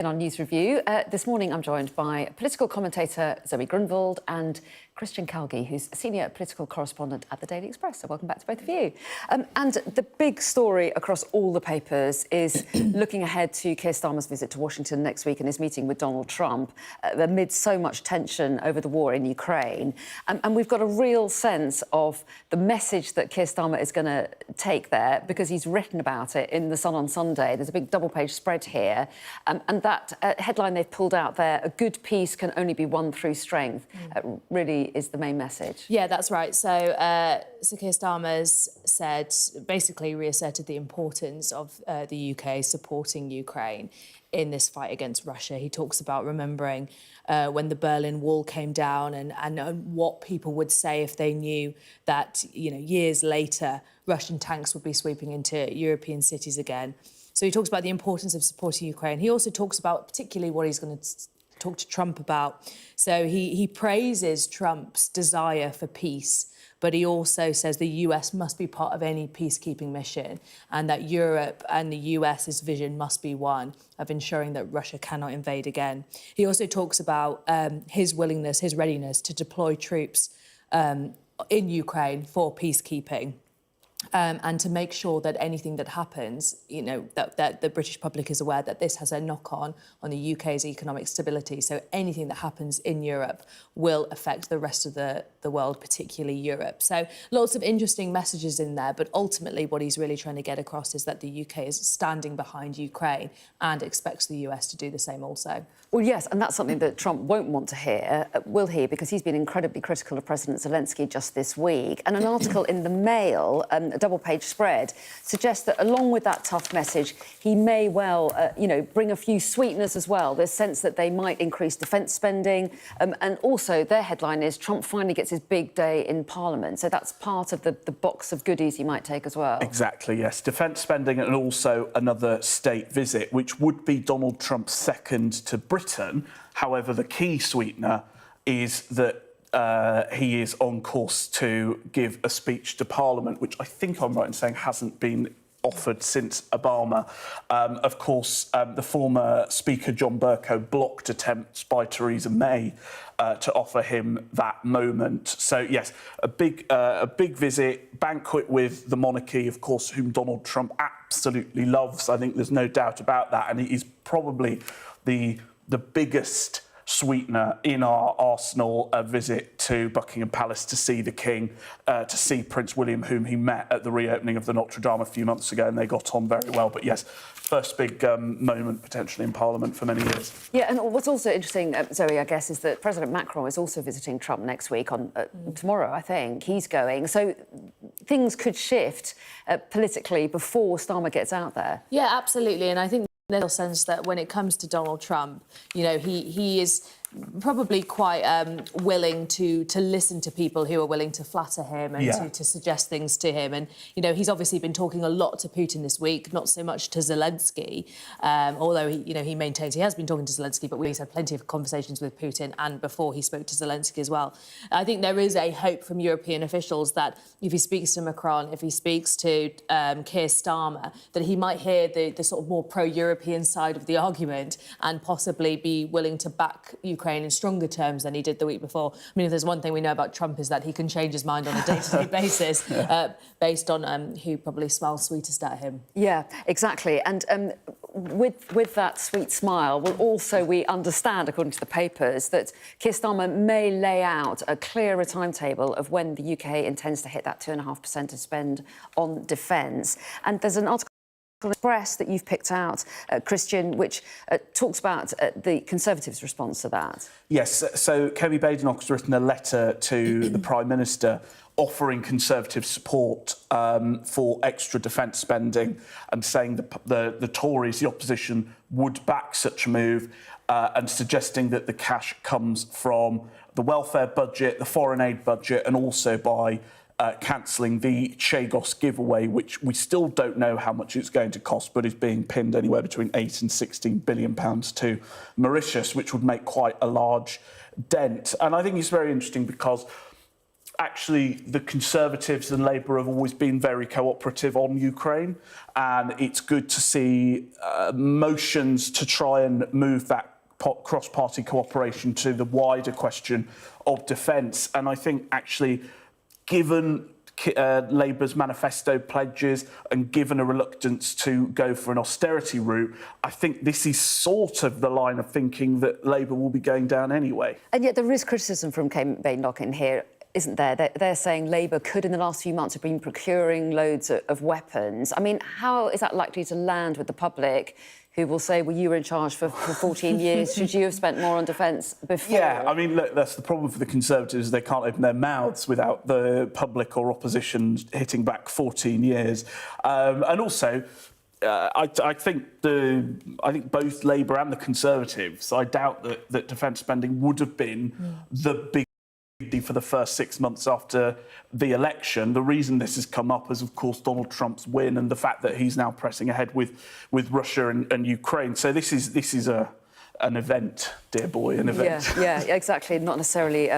In our news review, this morning I'm joined by political commentator Zoe Grunwald and Christian Calgie, who's a senior political correspondent at the Daily Express. So welcome back to both of you. And the big story across all the papers is looking ahead to Keir Starmer's visit to Washington next week and his meeting with Donald Trump amid so much tension over the war in Ukraine. And we've got a real sense of the message that Keir Starmer is going to take there because he's written about it in The Sun on Sunday. There's a big double-page spread here. And that headline they've pulled out there, a good peace can only be won through strength, really is the main message. Yeah, that's right. So Keir Starmer's said, basically reasserted the importance of the UK supporting Ukraine in this fight against Russia. He talks about remembering when the Berlin Wall came down and what people would say if they knew that, years later, Russian tanks would be sweeping into European cities again. So he talks about the importance of supporting Ukraine. He also talks about particularly what he's going to talk to Trump about. So he praises Trump's desire for peace, but he also says the US must be part of any peacekeeping mission and that Europe and the US's vision must be one of ensuring that Russia cannot invade again. He also talks about his willingness, his readiness to deploy troops in Ukraine for peacekeeping. And to make sure that anything that happens, that the British public is aware that this has a knock-on the UK's economic stability. So anything that happens in Europe will affect the rest of the world, particularly Europe. So lots of interesting messages in there, but ultimately what he's really trying to get across is that the UK is standing behind Ukraine and expects the US to do the same also. Well, yes, and that's something that Trump won't want to hear, will he? Because he's been incredibly critical of President Zelensky just this week. And an article in The Mail, a double-page spread, suggests that along with that tough message, he may well, bring a few sweeteners as well. There's sense that they might increase defence spending. And also, their headline is Trump finally gets his big day in Parliament. So that's part of the box of goodies he might take as well. Exactly, yes. Defence spending and also another state visit, which would be Donald Trump's second to Britain. However, the key sweetener is that he is on course to give a speech to Parliament, which I think I'm right in saying hasn't been offered since Obama. Of course, the former Speaker John Bercow blocked attempts by Theresa May to offer him that moment. So, yes, a big visit, banquet with the monarchy, of course, whom Donald Trump absolutely loves. I think there's no doubt about that. And it is probably the biggest sweetener in our arsenal, a visit to Buckingham Palace to see the King, to see Prince William, whom he met at the reopening of the Notre Dame a few months ago, and they got on very well. But yes, first big moment potentially in Parliament for many years. Yeah, and what's also interesting, Zoe, I guess, is that President Macron is also visiting Trump next week, on tomorrow, I think. He's going. So things could shift politically before Starmer gets out there. Yeah, absolutely. And I think there's a sense that when it comes to Donald Trump, he is probably quite willing to listen to people who are willing to flatter him and to suggest things to him. And, he's obviously been talking a lot to Putin this week, not so much to Zelensky, although, he maintains he has been talking to Zelensky, but he's had plenty of conversations with Putin and before he spoke to Zelensky as well. I think there is a hope from European officials that if he speaks to Macron, if he speaks to Keir Starmer, that he might hear the sort of more pro-European side of the argument and possibly be willing to back Ukraine in stronger terms than he did the week before. I mean, if there's one thing we know about Trump is that he can change his mind on a day-to-day basis based on who probably smiles sweetest at him. Yeah, exactly. And with that sweet smile, we understand, according to the papers, that Keir Starmer may lay out a clearer timetable of when the UK intends to hit that 2.5% of spend on defence. And there's an article Express that you've picked out, Christian, which talks about the Conservatives' response to that. Yes, so Kemi Badenoch has written a letter to the Prime Minister offering Conservative support for extra defence spending and saying the Tories, the opposition, would back such a move and suggesting that the cash comes from the welfare budget, the foreign aid budget and also by cancelling the Chagos giveaway, which we still don't know how much it's going to cost, but is being pinned anywhere between £8 and £16 billion to Mauritius, which would make quite a large dent. And I think it's very interesting because actually the Conservatives and Labour have always been very cooperative on Ukraine, and it's good to see motions to try and move that cross-party cooperation to the wider question of defence. And I think actually, given Labour's manifesto pledges and given a reluctance to go for an austerity route, I think this is sort of the line of thinking that Labour will be going down anyway. And yet there is criticism from Kate Badenoch in here, isn't there? They're saying Labour could, in the last few months, have been procuring loads of weapons. I mean, how is that likely to land with the public, who will say, well, you were in charge for 14 years, should you have spent more on defence before? Yeah, I mean, look, that's the problem for the Conservatives. They can't open their mouths without the public or opposition hitting back 14 years. And also, I think both Labour and the Conservatives, I doubt that defence spending would have been the big for the first 6 months after the election. The reason this has come up is, of course, Donald Trump's win and the fact that he's now pressing ahead with Russia and Ukraine. So this is an event, dear boy, an event. Yeah, exactly. Not necessarily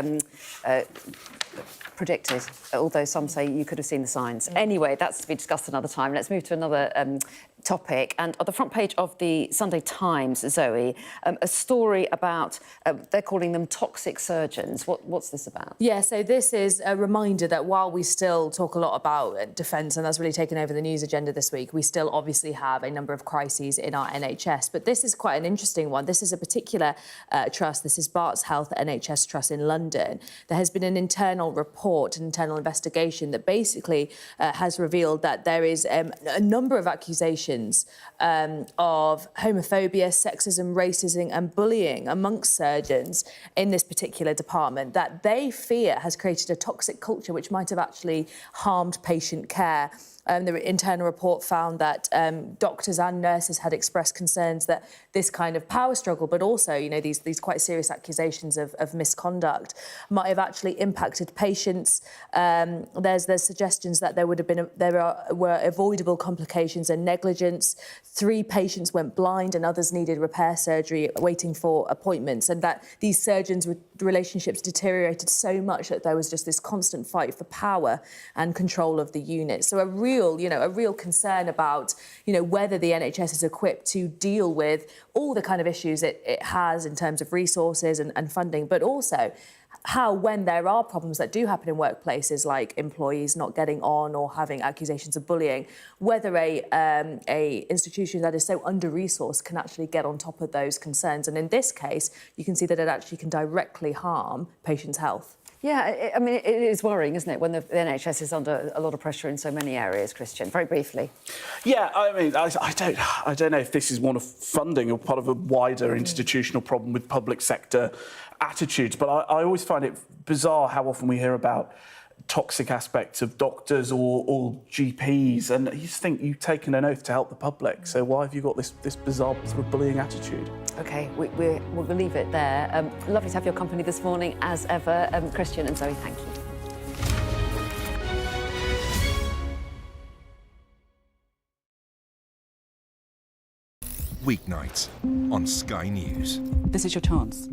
predicted, although some say you could have seen the signs. Anyway, that's to be discussed another time. Let's move to another topic. And on the front page of the Sunday Times, Zoe, a story about, they're calling them toxic surgeons. What's this about? Yeah, so this is a reminder that while we still talk a lot about defence, and that's really taken over the news agenda this week, we still obviously have a number of crises in our NHS. But this is quite an interesting one. This is a particular trust. This is Barts Health NHS Trust in London. There has been an internal report, an internal investigation that basically has revealed that there is a number of accusations of homophobia, sexism, racism and bullying amongst surgeons in this particular department that they fear has created a toxic culture which might have actually harmed patient care. The internal report found that doctors and nurses had expressed concerns that this kind of power struggle, but also, you know, these quite serious accusations of misconduct might have actually impacted patients. There's suggestions that there were avoidable complications and negligence. 3 patients went blind and others needed repair surgery waiting for appointments, and that these surgeons' relationships deteriorated so much that there was just this constant fight for power and control of the unit. So a real concern about, whether the NHS is equipped to deal with all the kind of issues it has in terms of resources and funding, but also how, when there are problems that do happen in workplaces, like employees not getting on or having accusations of bullying, whether a institution that is so under-resourced can actually get on top of those concerns. And in this case, you can see that it actually can directly harm patients' health. Yeah, I mean, it is worrying, isn't it, when the NHS is under a lot of pressure in so many areas, Christian? Very briefly. Yeah, I mean, I don't know if this is one of funding or part of a wider institutional problem with public sector attitudes, but I always find it bizarre how often we hear about toxic aspects of doctors or GPs, and you just think you've taken an oath to help the public, so why have you got this bizarre sort of bullying attitude? OK, we'll leave it there. Lovely to have your company this morning, as ever. Christian and Zoe, thank you. Weeknights on Sky News. This is your chance.